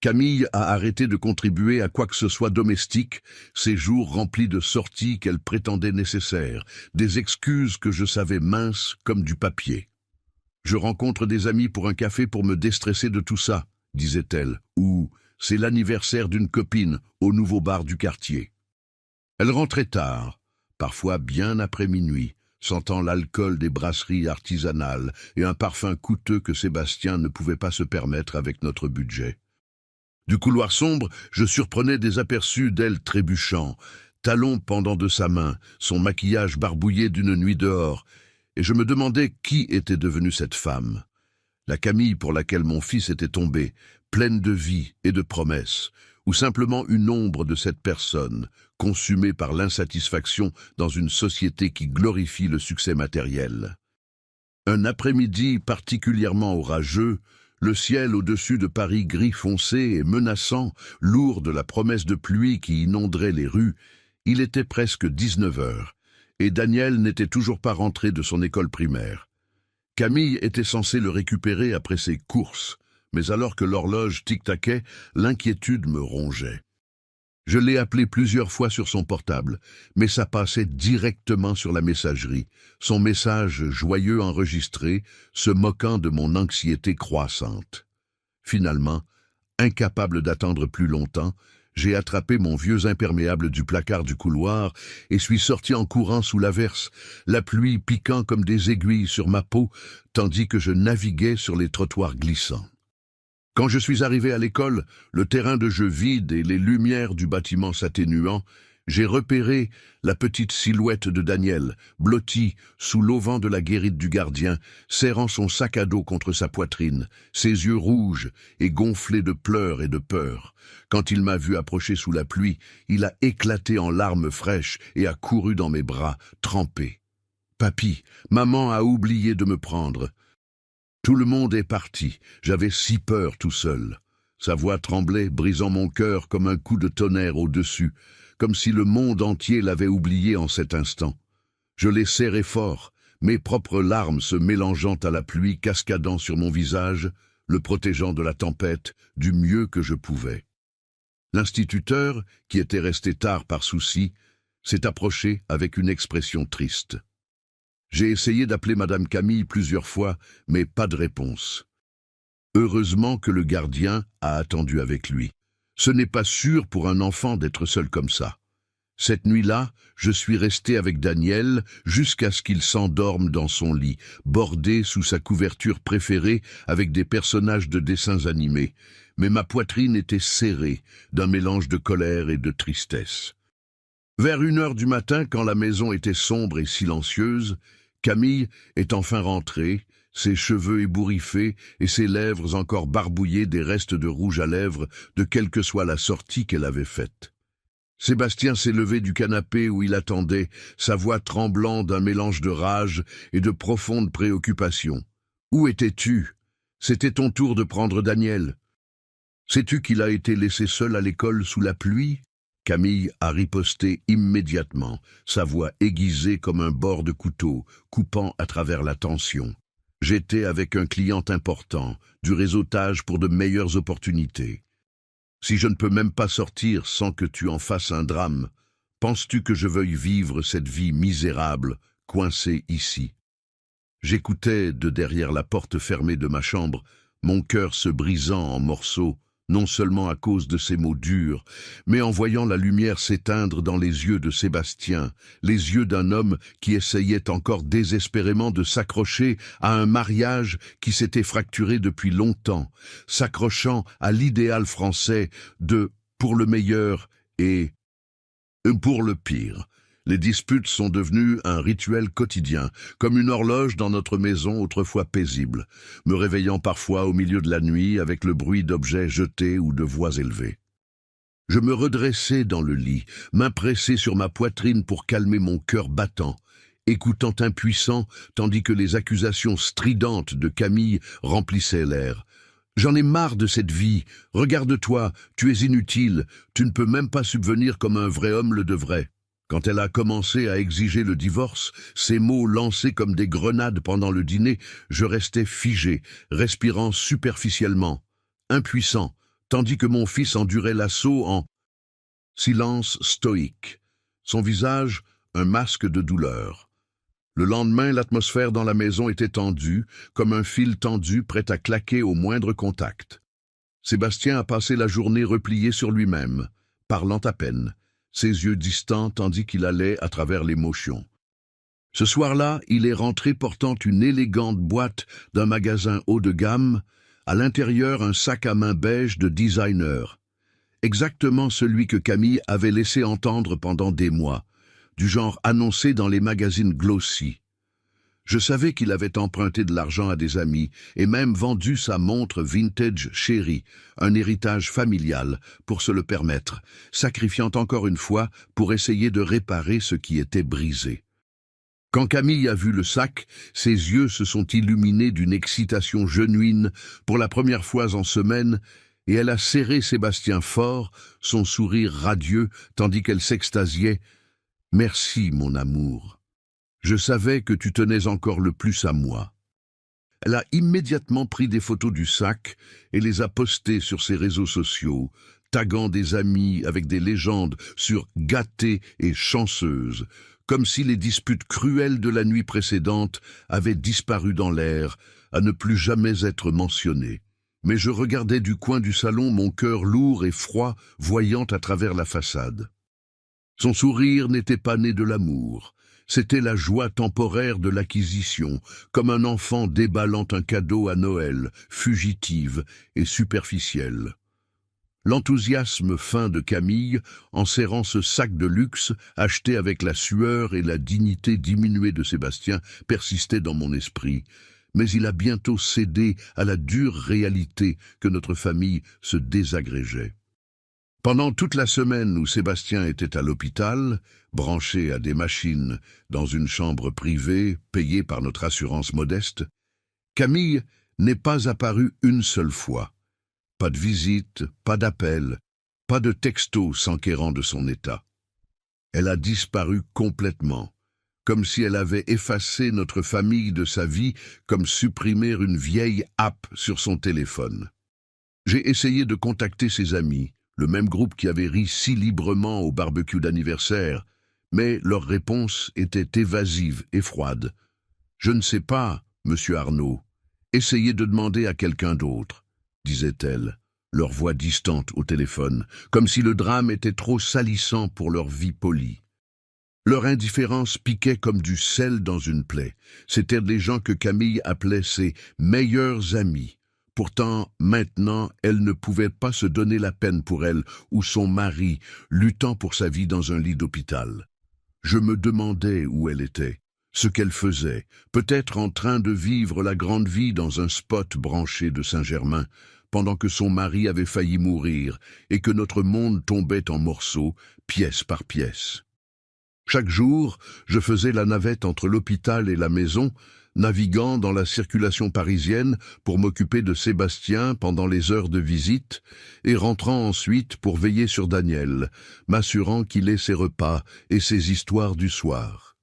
Camille a arrêté de contribuer à quoi que ce soit domestique, ses jours remplis de sorties qu'elle prétendait nécessaires, des excuses que je savais minces comme du papier. « Je rencontre des amis pour un café pour me déstresser de tout ça », disait-elle, ou « c'est l'anniversaire d'une copine au nouveau bar du quartier ». Elle rentrait tard, parfois bien après minuit, sentant l'alcool des brasseries artisanales et un parfum coûteux que Sébastien ne pouvait pas se permettre avec notre budget. Du couloir sombre, je surprenais des aperçus d'elle trébuchant, talons pendant de sa main, son maquillage barbouillé d'une nuit dehors, et je me demandais qui était devenue cette femme. La Camille pour laquelle mon fils était tombé, pleine de vie et de promesses, ou simplement une ombre de cette personne, consumée par l'insatisfaction dans une société qui glorifie le succès matériel. Un après-midi particulièrement orageux, le ciel au-dessus de Paris gris foncé et menaçant, lourd de la promesse de pluie qui inonderait les rues, il était presque 19 heures, et Daniel n'était toujours pas rentré de son école primaire. Camille était censée le récupérer après ses courses, mais alors que l'horloge tic-taquait, l'inquiétude me rongeait. Je l'ai appelé plusieurs fois sur son portable, mais ça passait directement sur la messagerie, son message joyeux enregistré, se moquant de mon anxiété croissante. Finalement, incapable d'attendre plus longtemps, j'ai attrapé mon vieux imperméable du placard du couloir et suis sorti en courant sous l'averse, la pluie piquant comme des aiguilles sur ma peau, tandis que je naviguais sur les trottoirs glissants. Quand je suis arrivé à l'école, le terrain de jeu vide et les lumières du bâtiment s'atténuant, j'ai repéré la petite silhouette de Daniel, blotti sous l'auvent de la guérite du gardien, serrant son sac à dos contre sa poitrine, ses yeux rouges et gonflés de pleurs et de peur. Quand il m'a vu approcher sous la pluie, il a éclaté en larmes fraîches et a couru dans mes bras, trempé. « Papy, maman a oublié de me prendre. » Tout le monde est parti, j'avais si peur tout seul. Sa voix tremblait, brisant mon cœur comme un coup de tonnerre au-dessus, comme si le monde entier l'avait oublié en cet instant. Je l'ai serré fort, mes propres larmes se mélangeant à la pluie cascadant sur mon visage, le protégeant de la tempête du mieux que je pouvais. L'instituteur, qui était resté tard par souci, s'est approché avec une expression triste. J'ai essayé d'appeler Madame Camille plusieurs fois, mais pas de réponse. Heureusement que le gardien a attendu avec lui. Ce n'est pas sûr pour un enfant d'être seul comme ça. Cette nuit-là, je suis resté avec Daniel jusqu'à ce qu'il s'endorme dans son lit, bordé sous sa couverture préférée avec des personnages de dessins animés, mais ma poitrine était serrée d'un mélange de colère et de tristesse. Vers 1 heure du matin, quand la maison était sombre et silencieuse, Camille est enfin rentrée, ses cheveux ébouriffés et ses lèvres encore barbouillées des restes de rouge à lèvres de quelle que soit la sortie qu'elle avait faite. Sébastien s'est levé du canapé où il attendait, sa voix tremblant d'un mélange de rage et de profonde préoccupation. « Où étais-tu? C'était ton tour de prendre Daniel. Sais-tu qu'il a été laissé seul à l'école sous la pluie ?» Camille a riposté immédiatement, sa voix aiguisée comme un bord de couteau, coupant à travers la tension. J'étais avec un client important, du réseautage pour de meilleures opportunités. Si je ne peux même pas sortir sans que tu en fasses un drame, penses-tu que je veuille vivre cette vie misérable, coincée ici? J'écoutais de derrière la porte fermée de ma chambre, mon cœur se brisant en morceaux, non seulement à cause de ses mots durs, mais en voyant la lumière s'éteindre dans les yeux de Sébastien, les yeux d'un homme qui essayait encore désespérément de s'accrocher à un mariage qui s'était fracturé depuis longtemps, s'accrochant à l'idéal français de « pour le meilleur » et « pour le pire ». Les disputes sont devenues un rituel quotidien, comme une horloge dans notre maison autrefois paisible, me réveillant parfois au milieu de la nuit avec le bruit d'objets jetés ou de voix élevées. Je me redressais dans le lit, main pressée sur ma poitrine pour calmer mon cœur battant, écoutant impuissant tandis que les accusations stridentes de Camille remplissaient l'air. « J'en ai marre de cette vie, regarde-toi, tu es inutile, tu ne peux même pas subvenir comme un vrai homme le devrait. » Quand elle a commencé à exiger le divorce, ces mots lancés comme des grenades pendant le dîner, je restais figé, respirant superficiellement, impuissant, tandis que mon fils endurait l'assaut en silence stoïque. Son visage, un masque de douleur. Le lendemain, l'atmosphère dans la maison était tendue, comme un fil tendu prêt à claquer au moindre contact. Sébastien a passé la journée replié sur lui-même, parlant à peine, ses yeux distants tandis qu'il allait à travers l'émotion. Ce soir-là, il est rentré portant une élégante boîte d'un magasin haut de gamme, à l'intérieur un sac à main beige de designer, exactement celui que Camille avait laissé entendre pendant des mois, du genre annoncé dans les magazines glossy. Je savais qu'il avait emprunté de l'argent à des amis et même vendu sa montre vintage chérie, un héritage familial, pour se le permettre, sacrifiant encore une fois pour essayer de réparer ce qui était brisé. Quand Camille a vu le sac, ses yeux se sont illuminés d'une excitation genuine pour la première fois en semaine, et elle a serré Sébastien fort, son sourire radieux, tandis qu'elle s'extasiait. « Merci, mon amour. Je savais que tu tenais encore le plus à moi. » Elle a immédiatement pris des photos du sac et les a postées sur ses réseaux sociaux, taguant des amis avec des légendes sur « gâtée » et « chanceuse », comme si les disputes cruelles de la nuit précédente avaient disparu dans l'air, à ne plus jamais être mentionnées. Mais je regardais du coin du salon mon cœur lourd et froid voyant à travers la façade. Son sourire n'était pas né de l'amour. C'était la joie temporaire de l'acquisition, comme un enfant déballant un cadeau à Noël, fugitive et superficielle. L'enthousiasme fin de Camille, en serrant ce sac de luxe, acheté avec la sueur et la dignité diminuée de Sébastien, persistait dans mon esprit. Mais il a bientôt cédé à la dure réalité que notre famille se désagrégeait. Pendant toute la semaine où Sébastien était à l'hôpital, branché à des machines dans une chambre privée payée par notre assurance modeste, Camille n'est pas apparue une seule fois. Pas de visite, pas d'appel, pas de texto s'enquérant de son état. Elle a disparu complètement, comme si elle avait effacé notre famille de sa vie, comme supprimer une vieille app sur son téléphone. J'ai essayé de contacter ses amis, le même groupe qui avait ri si librement au barbecue d'anniversaire, mais leur réponse était évasive et froide. « Je ne sais pas, monsieur Arnaud. Essayez de demander à quelqu'un d'autre, » disait-elle, leur voix distante au téléphone, comme si le drame était trop salissant pour leur vie polie. Leur indifférence piquait comme du sel dans une plaie. C'étaient les gens que Camille appelait ses « meilleurs amis ». Pourtant, maintenant, elle ne pouvait pas se donner la peine pour elle ou son mari, luttant pour sa vie dans un lit d'hôpital. Je me demandais où elle était, ce qu'elle faisait, peut-être en train de vivre la grande vie dans un spot branché de Saint-Germain, pendant que son mari avait failli mourir et que notre monde tombait en morceaux, pièce par pièce. Chaque jour, je faisais la navette entre l'hôpital et la maison, naviguant dans la circulation parisienne pour m'occuper de Sébastien pendant les heures de visite et rentrant ensuite pour veiller sur Daniel, m'assurant qu'il ait ses repas et ses histoires du soir.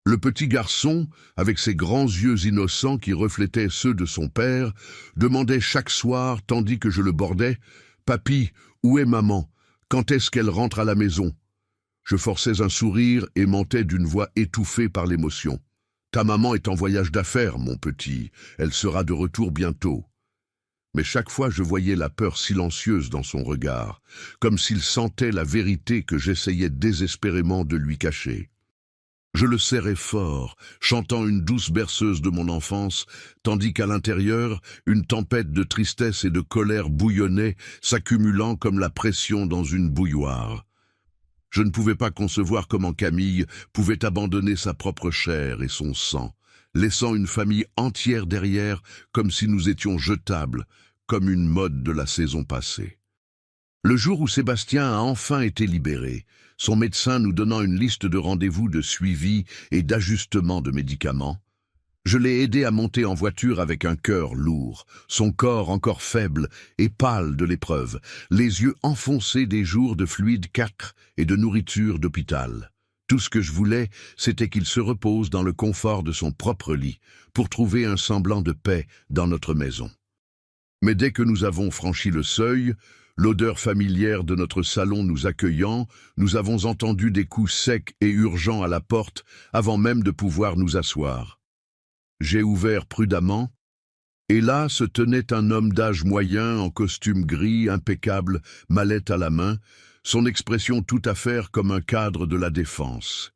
Le petit garçon, avec ses grands yeux innocents qui reflétaient ceux de son père, demandait chaque soir, tandis que je le bordais, « Papy, où est maman? Quand est-ce qu'elle rentre à la maison ?» Je forçais un sourire et mentais d'une voix étouffée par l'émotion. « Ta maman est en voyage d'affaires, mon petit. Elle sera de retour bientôt. » Mais chaque fois je voyais la peur silencieuse dans son regard, comme s'il sentait la vérité que j'essayais désespérément de lui cacher. Je le serrais fort, chantant une douce berceuse de mon enfance, tandis qu'à l'intérieur, une tempête de tristesse et de colère bouillonnait, s'accumulant comme la pression dans une bouilloire. Je ne pouvais pas concevoir comment Camille pouvait abandonner sa propre chair et son sang, laissant une famille entière derrière comme si nous étions jetables, comme une mode de la saison passée. Le jour où Sébastien a enfin été libéré, son médecin nous donnant une liste de rendez-vous de suivi et d'ajustement de médicaments, je l'ai aidé à monter en voiture avec un cœur lourd, son corps encore faible et pâle de l'épreuve, les yeux enfoncés des jours de fluide cacre et de nourriture d'hôpital. Tout ce que je voulais, c'était qu'il se repose dans le confort de son propre lit, pour trouver un semblant de paix dans notre maison. Mais dès que nous avons franchi le seuil, l'odeur familière de notre salon nous accueillant, nous avons entendu des coups secs et urgents à la porte avant même de pouvoir nous asseoir. J'ai ouvert prudemment, et là se tenait un homme d'âge moyen en costume gris, impeccable, mallette à la main, son expression tout à faire comme un cadre de la défense.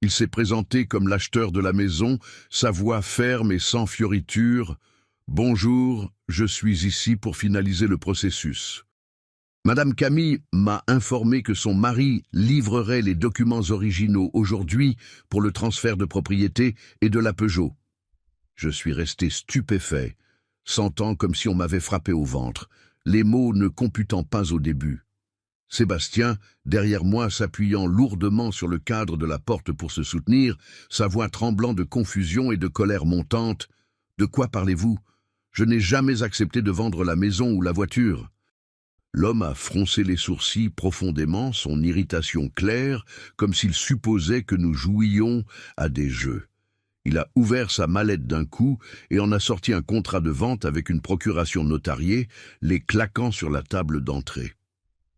Il s'est présenté comme l'acheteur de la maison, sa voix ferme et sans fioriture. « Bonjour, je suis ici pour finaliser le processus. » Madame Camille m'a informé que son mari livrerait les documents originaux aujourd'hui pour le transfert de propriété et de la Peugeot. Je suis resté stupéfait, sentant comme si on m'avait frappé au ventre, les mots ne computant pas au début. Sébastien, derrière moi s'appuyant lourdement sur le cadre de la porte pour se soutenir, sa voix tremblant de confusion et de colère montante. « De quoi parlez-vous ? Je n'ai jamais accepté de vendre la maison ou la voiture. » L'homme a froncé les sourcils profondément, son irritation claire, comme s'il supposait que nous jouions à des jeux. Il a ouvert sa mallette d'un coup et en a sorti un contrat de vente avec une procuration notariée, les claquant sur la table d'entrée.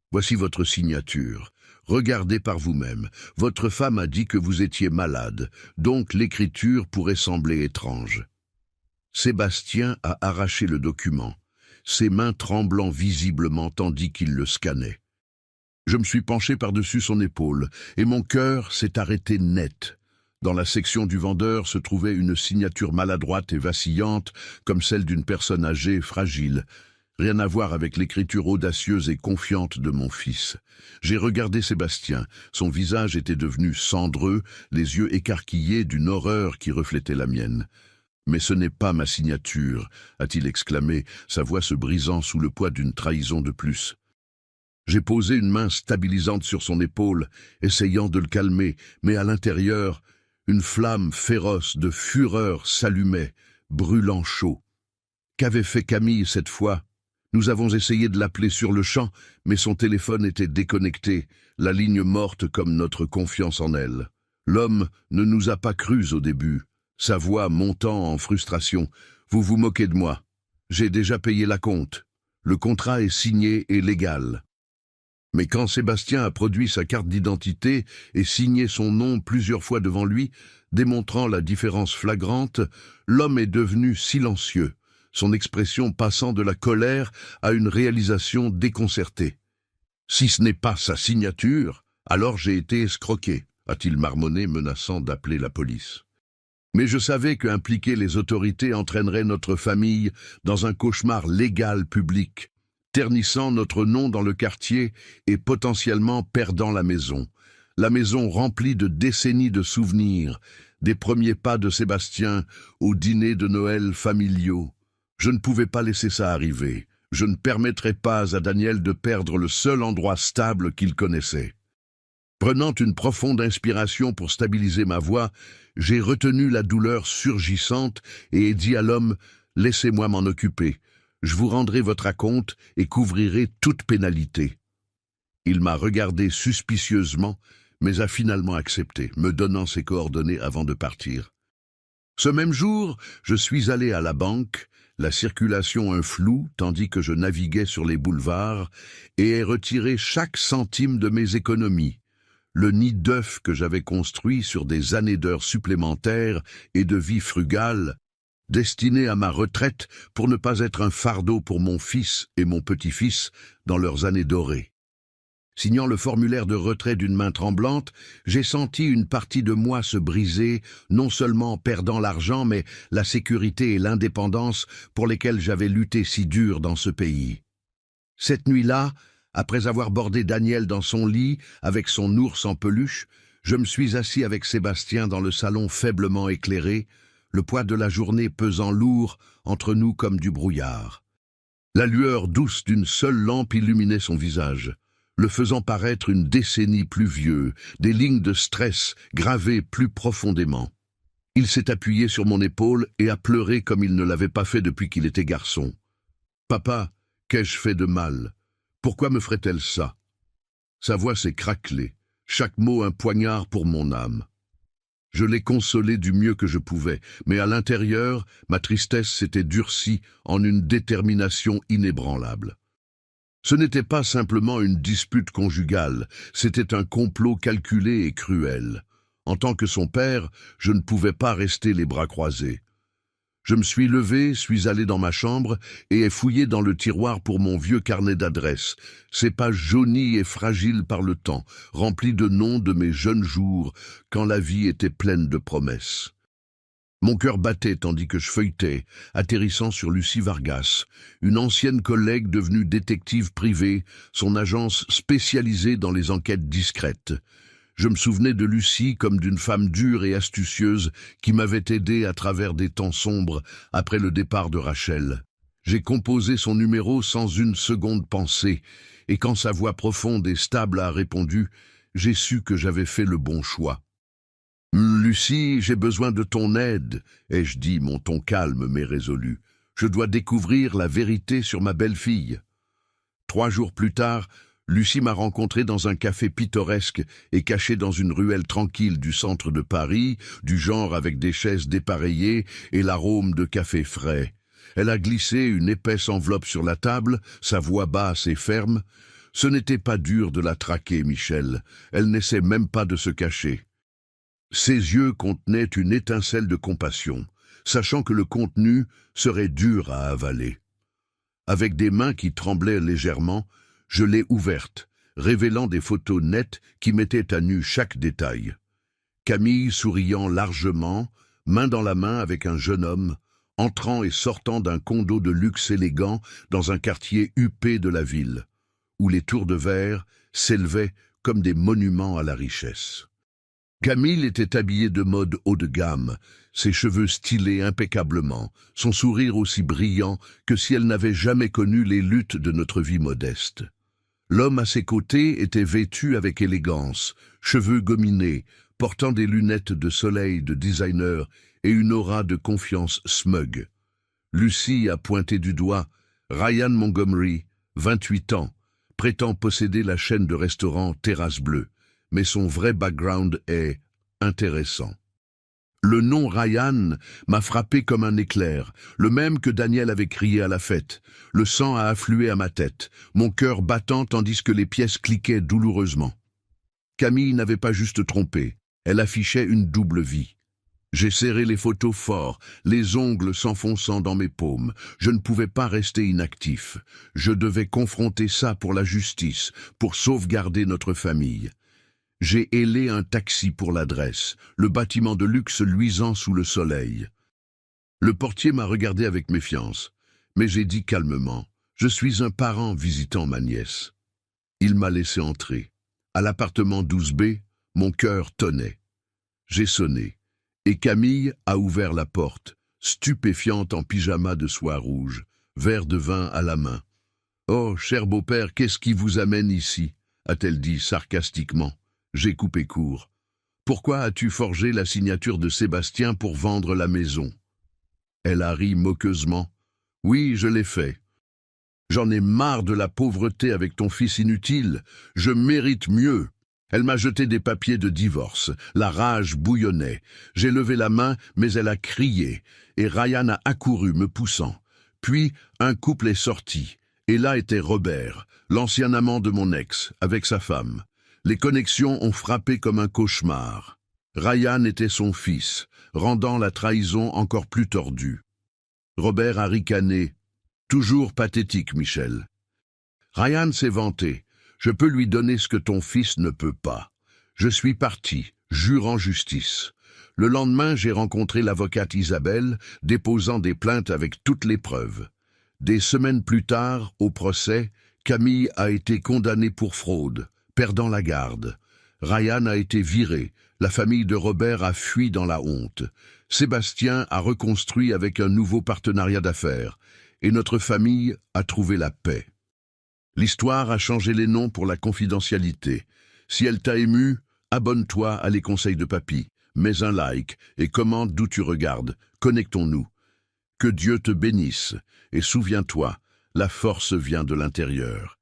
« Voici votre signature. Regardez par vous-même. Votre femme a dit que vous étiez malade, donc l'écriture pourrait sembler étrange. » Sébastien a arraché le document, ses mains tremblant visiblement tandis qu'il le scannait. Je me suis penché par-dessus son épaule et mon cœur s'est arrêté net. Dans la section du vendeur se trouvait une signature maladroite et vacillante comme celle d'une personne âgée, fragile. Rien à voir avec l'écriture audacieuse et confiante de mon fils. J'ai regardé Sébastien. Son visage était devenu cendreux, les yeux écarquillés d'une horreur qui reflétait la mienne. « Mais ce n'est pas ma signature », a-t-il exclamé, sa voix se brisant sous le poids d'une trahison de plus. J'ai posé une main stabilisante sur son épaule, essayant de le calmer, mais à l'intérieur, une flamme féroce de fureur s'allumait, brûlant chaud. Qu'avait fait Camille cette fois ? Nous avons essayé de l'appeler sur le champ, mais son téléphone était déconnecté, la ligne morte comme notre confiance en elle. L'homme ne nous a pas crus au début. Sa voix montant en frustration. « Vous vous moquez de moi. J'ai déjà payé la compte. Le contrat est signé et légal. » Mais quand Sébastien a produit sa carte d'identité et signé son nom plusieurs fois devant lui, démontrant la différence flagrante, l'homme est devenu silencieux, son expression passant de la colère à une réalisation déconcertée. « Si ce n'est pas sa signature, alors j'ai été escroqué », a-t-il marmonné, menaçant d'appeler la police. Mais je savais qu'impliquer les autorités entraînerait notre famille dans un cauchemar légal public, ternissant notre nom dans le quartier et potentiellement perdant la maison remplie de décennies de souvenirs, des premiers pas de Sébastien aux dîners de Noël familiaux. Je ne pouvais pas laisser ça arriver. Je ne permettrais pas à Daniel de perdre le seul endroit stable qu'il connaissait. Prenant une profonde inspiration pour stabiliser ma voix, j'ai retenu la douleur surgissante et ai dit à l'homme « Laissez-moi m'en occuper. Je vous rendrai votre acompte et couvrirai toute pénalité. » Il m'a regardé suspicieusement, mais a finalement accepté, me donnant ses coordonnées avant de partir. Ce même jour, je suis allé à la banque, la circulation un flou tandis que je naviguais sur les boulevards, et ai retiré chaque centime de mes économies. Le nid d'œufs que j'avais construit sur des années d'heures supplémentaires et de vie frugale destiné à ma retraite pour ne pas être un fardeau pour mon fils et mon petit-fils dans leurs années dorées. Signant le formulaire de retrait d'une main tremblante, j'ai senti une partie de moi se briser, non seulement perdant l'argent, mais la sécurité et l'indépendance pour lesquelles j'avais lutté si dur dans ce pays. Cette nuit-là, après avoir bordé Daniel dans son lit avec son ours en peluche, je me suis assis avec Sébastien dans le salon faiblement éclairé, le poids de la journée pesant lourd entre nous comme du brouillard. La lueur douce d'une seule lampe illuminait son visage, le faisant paraître une décennie plus vieux, des lignes de stress gravées plus profondément. Il s'est appuyé sur mon épaule et a pleuré comme il ne l'avait pas fait depuis qu'il était garçon. « Papa, qu'ai-je fait de mal? Pourquoi me ferait-elle ça ?» Sa voix s'est craquelée, chaque mot un poignard pour mon âme. Je l'ai consolé du mieux que je pouvais, mais à l'intérieur, ma tristesse s'était durcie en une détermination inébranlable. Ce n'était pas simplement une dispute conjugale, c'était un complot calculé et cruel. En tant que son père, je ne pouvais pas rester les bras croisés. Je me suis levé, suis allé dans ma chambre et ai fouillé dans le tiroir pour mon vieux carnet d'adresses, ces pages jaunies et fragiles par le temps, remplies de noms de mes jeunes jours, quand la vie était pleine de promesses. Mon cœur battait tandis que je feuilletais, atterrissant sur Lucie Vargas, une ancienne collègue devenue détective privée, son agence spécialisée dans les enquêtes discrètes. Je me souvenais de Lucie comme d'une femme dure et astucieuse qui m'avait aidé à travers des temps sombres après le départ de Rachel. J'ai composé son numéro sans une seconde pensée, et quand sa voix profonde et stable a répondu, j'ai su que j'avais fait le bon choix. « Lucie, j'ai besoin de ton aide », ai-je dit, mon ton calme mais résolu. « Je dois découvrir la vérité sur ma belle-fille. » 3 jours plus tard, Lucie m'a rencontré dans un café pittoresque et caché dans une ruelle tranquille du centre de Paris, du genre avec des chaises dépareillées et l'arôme de café frais. Elle a glissé une épaisse enveloppe sur la table, sa voix basse et ferme. Ce n'était pas dur de la traquer, Michel. Elle n'essaie même pas de se cacher. Ses yeux contenaient une étincelle de compassion, sachant que le contenu serait dur à avaler. Avec des mains qui tremblaient légèrement, je l'ai ouverte, révélant des photos nettes qui mettaient à nu chaque détail. Camille souriant largement, main dans la main avec un jeune homme, entrant et sortant d'un condo de luxe élégant dans un quartier huppé de la ville, où les tours de verre s'élevaient comme des monuments à la richesse. Camille était habillée de mode haut de gamme, ses cheveux stylés impeccablement, son sourire aussi brillant que si elle n'avait jamais connu les luttes de notre vie modeste. L'homme à ses côtés était vêtu avec élégance, cheveux gominés, portant des lunettes de soleil de designer et une aura de confiance smug. Lucie a pointé du doigt Ryan Montgomery, 28 ans, prétend posséder la chaîne de restaurants Terrasse Bleue, mais son vrai background est intéressant. Le nom Ryan m'a frappé comme un éclair, le même que Daniel avait crié à la fête. Le sang a afflué à ma tête, mon cœur battant tandis que les pièces cliquaient douloureusement. Camille n'avait pas juste trompé, elle affichait une double vie. J'ai serré les photos fort, les ongles s'enfonçant dans mes paumes. Je ne pouvais pas rester inactif. Je devais confronter ça pour la justice, pour sauvegarder notre famille. J'ai hélé un taxi pour l'adresse, le bâtiment de luxe luisant sous le soleil. Le portier m'a regardé avec méfiance, mais j'ai dit calmement « Je suis un parent visitant ma nièce ». Il m'a laissé entrer. À l'appartement 12B, mon cœur tonnait. J'ai sonné, et Camille a ouvert la porte, stupéfiante en pyjama de soie rouge, verre de vin à la main. « Oh, cher beau-père, qu'est-ce qui vous amène ici ?» a-t-elle dit sarcastiquement. J'ai coupé court. « Pourquoi as-tu forgé la signature de Sébastien pour vendre la maison ?» Elle a ri moqueusement. « Oui, je l'ai fait. J'en ai marre de la pauvreté avec ton fils inutile. Je mérite mieux. » Elle m'a jeté des papiers de divorce. La rage bouillonnait. J'ai levé la main, mais elle a crié, et Ryan a accouru, me poussant. Puis, un couple est sorti, et là était Robert, l'ancien amant de mon ex, avec sa femme. Les connexions ont frappé comme un cauchemar. Ryan était son fils, rendant la trahison encore plus tordue. Robert a ricané. Toujours pathétique, Michel. Ryan s'est vanté. Je peux lui donner ce que ton fils ne peut pas. Je suis parti, jurant justice. Le lendemain, j'ai rencontré l'avocate Isabelle, déposant des plaintes avec toutes les preuves. Des semaines plus tard, au procès, Camille a été condamnée pour fraude, perdant la garde. Ryan a été viré, la famille de Robert a fui dans la honte. Sébastien a reconstruit avec un nouveau partenariat d'affaires, et notre famille a trouvé la paix. L'histoire a changé les noms pour la confidentialité. Si elle t'a ému, abonne-toi à Les Conseils de Papy, mets un like et commente d'où tu regardes. Connectons-nous. Que Dieu te bénisse, et souviens-toi, la force vient de l'intérieur.